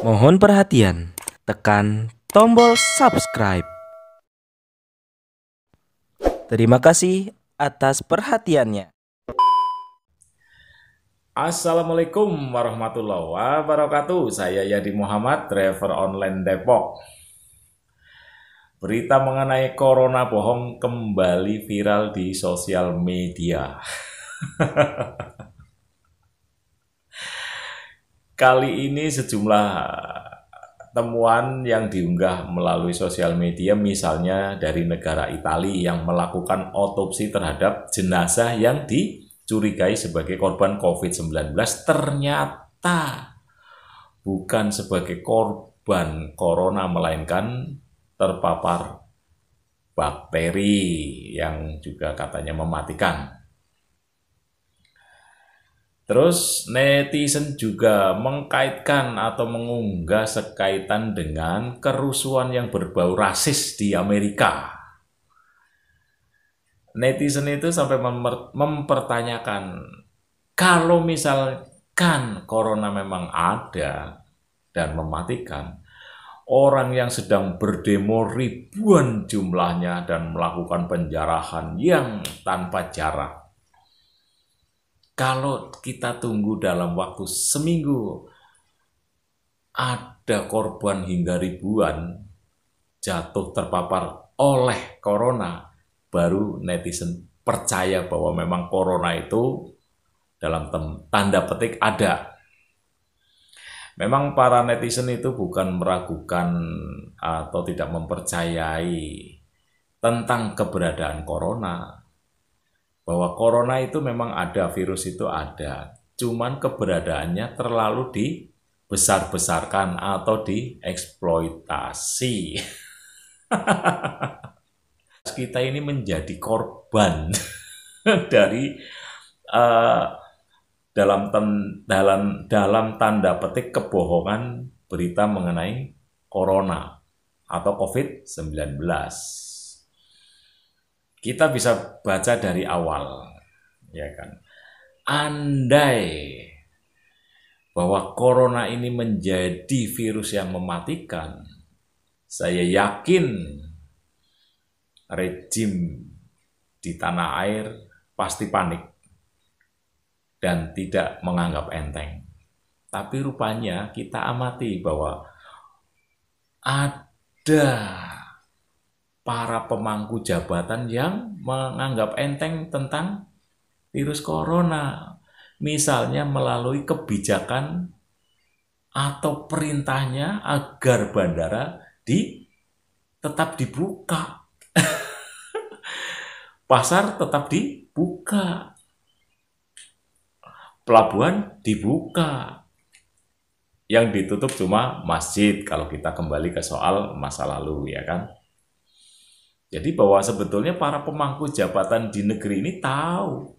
Mohon perhatian, tekan tombol subscribe. Terima kasih atas perhatiannya. Assalamualaikum warahmatullahi wabarakatuh. Saya Yadi Muhammad, driver online Depok. Berita mengenai corona bohong kembali viral di sosial media. Kali ini sejumlah temuan yang diunggah melalui sosial media, misalnya dari negara Italia yang melakukan otopsi terhadap jenazah yang dicurigai sebagai korban COVID-19, ternyata bukan sebagai korban corona, melainkan terpapar bakteri yang juga katanya mematikan. Terus netizen juga mengkaitkan atau mengunggah sekaitan dengan kerusuhan yang berbau rasis di Amerika. Netizen itu sampai mempertanyakan, kalau misalkan corona memang ada dan mematikan, orang yang sedang berdemo ribuan jumlahnya dan melakukan penjarahan yang tanpa jarak, kalau kita tunggu dalam waktu seminggu ada korban hingga ribuan jatuh terpapar oleh corona, baru netizen percaya bahwa memang corona itu dalam tanda petik ada. Memang para netizen itu bukan meragukan atau tidak mempercayai tentang keberadaan corona. Bahwa corona itu memang ada, virus itu ada. Cuman keberadaannya terlalu dibesar-besarkan atau dieksploitasi. Kita ini menjadi korban dari uh, dalam tanda petik kebohongan berita mengenai corona atau COVID-19. Kita bisa baca dari awal, ya kan. Andai bahwa corona ini menjadi virus yang mematikan, saya yakin rejim di tanah air pasti panik dan tidak menganggap enteng. Tapi rupanya kita amati bahwa ada para pemangku jabatan yang menganggap enteng tentang virus corona. Misalnya melalui kebijakan atau perintahnya agar bandara tetap dibuka. Pasar tetap dibuka. Pelabuhan dibuka. Yang ditutup cuma masjid kalau kita kembali ke soal masa lalu, ya kan? Jadi bahwa sebetulnya para pemangku jabatan di negeri ini tahu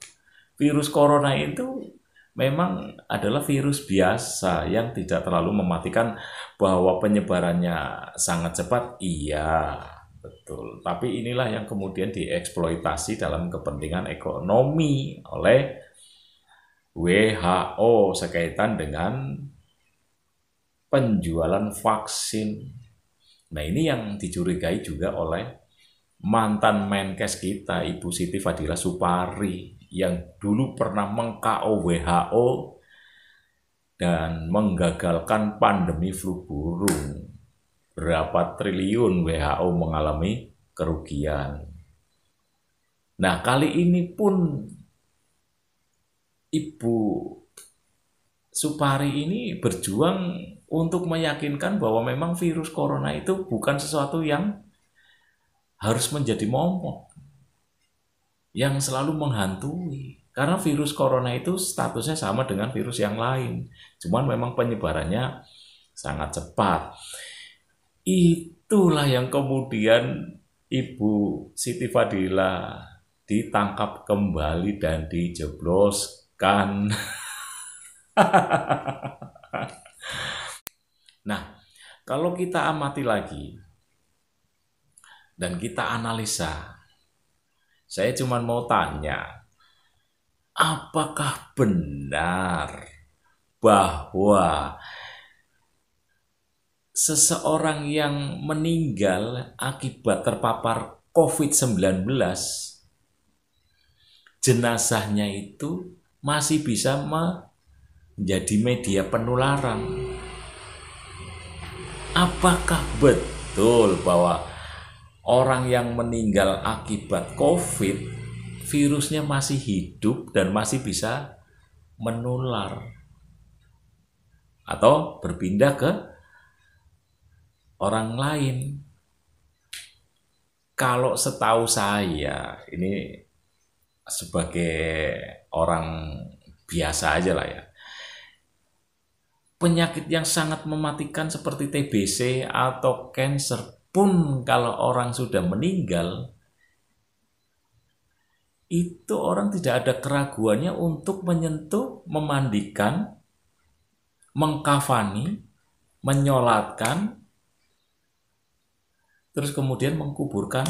virus corona itu memang adalah virus biasa yang tidak terlalu mematikan. Bahwa penyebarannya sangat cepat, iya, betul. Tapi inilah yang kemudian dieksploitasi dalam kepentingan ekonomi oleh WHO sekaitan dengan penjualan vaksin. Nah, ini yang dicurigai juga oleh mantan Menkes kita, Ibu Siti Fadila Supari, yang dulu pernah meng-KO WHO dan menggagalkan pandemi flu burung. Berapa triliun WHO mengalami kerugian. Nah, kali ini pun Ibu Supari ini berjuang untuk meyakinkan bahwa memang virus corona itu bukan sesuatu yang harus menjadi momok, yang selalu menghantui. Karena virus corona itu statusnya sama dengan virus yang lain. Cuman memang penyebarannya sangat cepat. Itulah yang kemudian Ibu Siti Fadila ditangkap kembali dan dijebloskan. Nah, kalau kita amati lagi dan kita analisa, saya cuma mau tanya, apakah benar bahwa seseorang yang meninggal akibat terpapar COVID-19, jenazahnya itu masih bisa menjadi media penularan. Apakah betul bahwa orang yang meninggal akibat COVID, virusnya masih hidup dan masih bisa menular atau berpindah ke orang lain? Kalau setahu saya, ini sebagai orang biasa aja lah ya, penyakit yang sangat mematikan seperti TBC atau cancer pun kalau orang sudah meninggal, itu orang tidak ada keraguannya untuk menyentuh, memandikan, mengkafani, menyolatkan, terus kemudian mengkuburkan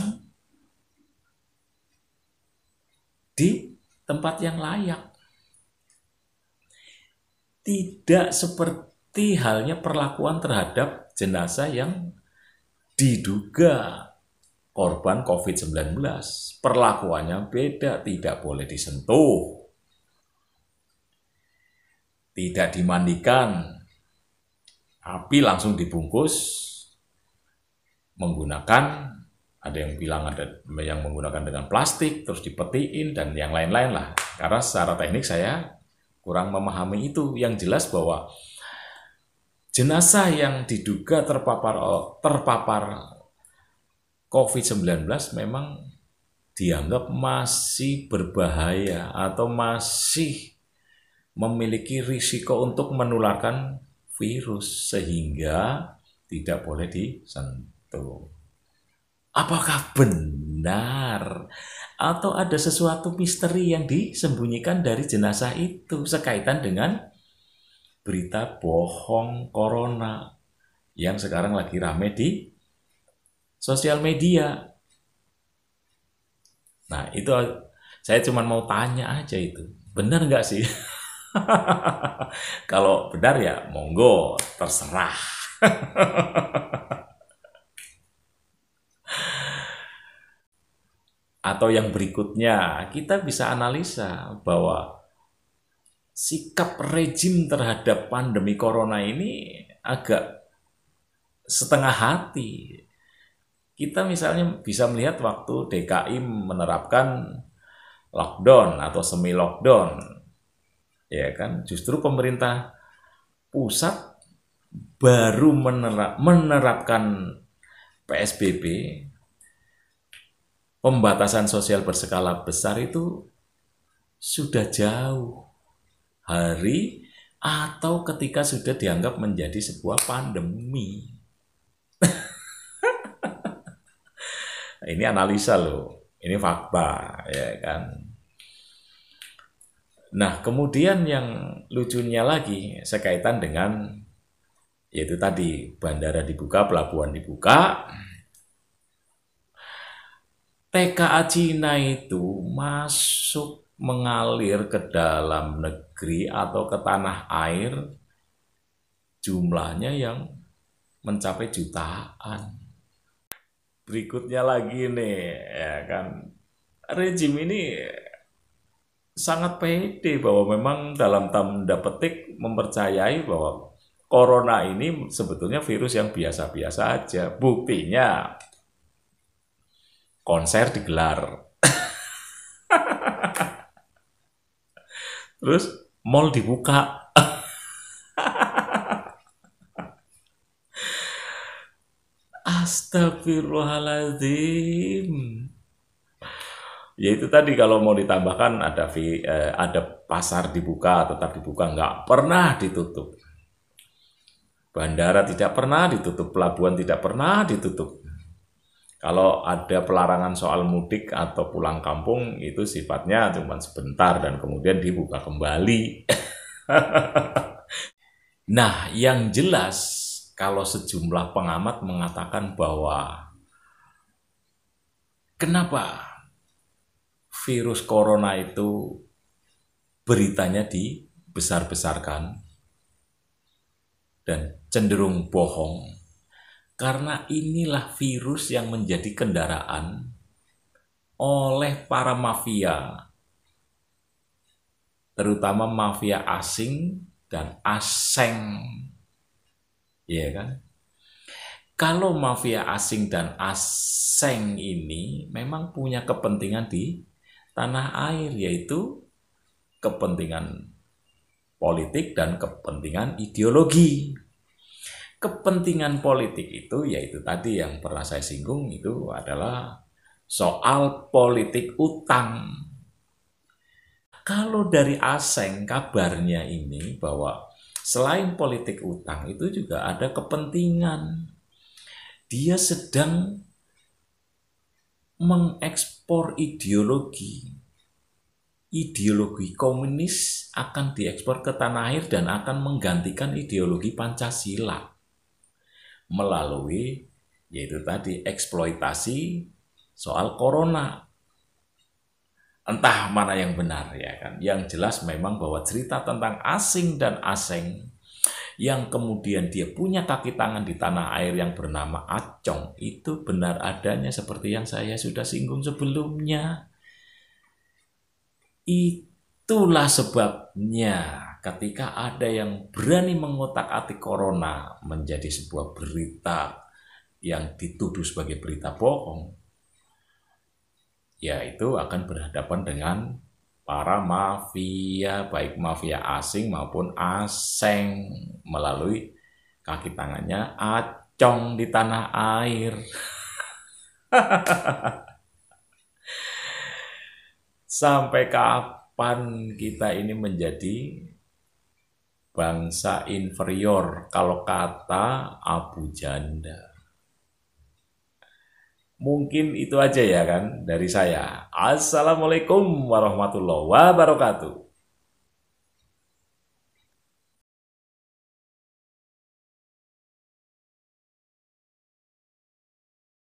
di tempat yang layak. Tidak seperti halnya perlakuan terhadap jenazah yang diduga korban COVID-19. Perlakuannya beda, tidak boleh disentuh, tidak dimandikan, tapi langsung dibungkus menggunakan, ada yang bilang ada yang menggunakan dengan plastik, terus dipetiin, dan yang lain-lain lah. Karena secara teknik saya kurang memahami itu. Yang jelas bahwa jenazah yang diduga terpapar COVID-19 memang dianggap masih berbahaya atau masih memiliki risiko untuk menularkan virus, sehingga tidak boleh disentuh. Apakah benar atau ada sesuatu misteri yang disembunyikan dari jenazah itu sekaitan dengan berita bohong corona yang sekarang lagi rame di sosial media? Nah, itu saya cuma mau tanya aja, itu benar nggak sih? Kalau benar ya monggo, terserah. Atau yang berikutnya, kita bisa analisa bahwa sikap rejim terhadap pandemi corona ini agak setengah hati. Kita misalnya bisa melihat waktu DKI menerapkan lockdown atau semi lockdown, ya kan, justru pemerintah pusat baru menerapkan PSBB, pembatasan sosial berskala besar, itu sudah jauh hari atau ketika sudah dianggap menjadi sebuah pandemi. Ini analisa loh, ini fakta, ya kan. Nah, kemudian yang lucunya lagi sekaitan dengan yaitu tadi, bandara dibuka, pelabuhan dibuka, TKA Cina itu masuk mengalir ke dalam negeri atau ke tanah air jumlahnya yang mencapai jutaan. Berikutnya lagi nih, ya kan, rejim ini sangat pede bahwa memang dalam tanda petik mempercayai bahwa corona ini sebetulnya virus yang biasa-biasa aja. Buktinya konser digelar, terus mall dibuka. Astagfirullahaladzim. Ya itu tadi, kalau mau ditambahkan ada pasar dibuka, tetap dibuka, nggak pernah ditutup. Bandara tidak pernah ditutup, pelabuhan tidak pernah ditutup. Kalau ada pelarangan soal mudik atau pulang kampung, itu sifatnya cuma sebentar dan kemudian dibuka kembali. Nah, yang jelas kalau sejumlah pengamat mengatakan bahwa kenapa virus corona itu beritanya dibesar-besarkan dan cenderung bohong, Karena inilah virus yang menjadi kendaraan oleh para mafia, terutama mafia asing dan aseng, ya kan? Kalau mafia asing dan aseng ini memang punya kepentingan di tanah air, yaitu kepentingan politik dan kepentingan ideologi. Kepentingan politik itu yaitu tadi yang pernah saya singgung, itu adalah soal politik utang. Kalau dari aseng kabarnya ini bahwa selain politik utang itu juga ada kepentingan. Dia sedang mengekspor ideologi. Ideologi komunis akan diekspor ke tanah air dan akan menggantikan ideologi Pancasila melalui yaitu tadi eksploitasi soal corona. Entah mana yang benar, ya kan. Yang jelas memang bahwa cerita tentang asing dan aseng yang kemudian dia punya kaki tangan di tanah air yang bernama Acong itu benar adanya seperti yang saya sudah singgung sebelumnya. Itulah sebabnya ketika ada yang berani mengotak-atik corona menjadi sebuah berita yang dituduh sebagai berita bohong, ya itu akan berhadapan dengan para mafia, baik mafia asing maupun aseng, melalui kaki tangannya Acong di tanah air. Sampai kapan kita ini menjadi bangsa inferior kalau kata Abu Janda? Mungkin itu aja ya kan dari saya. Assalamualaikum warahmatullahi wabarakatuh.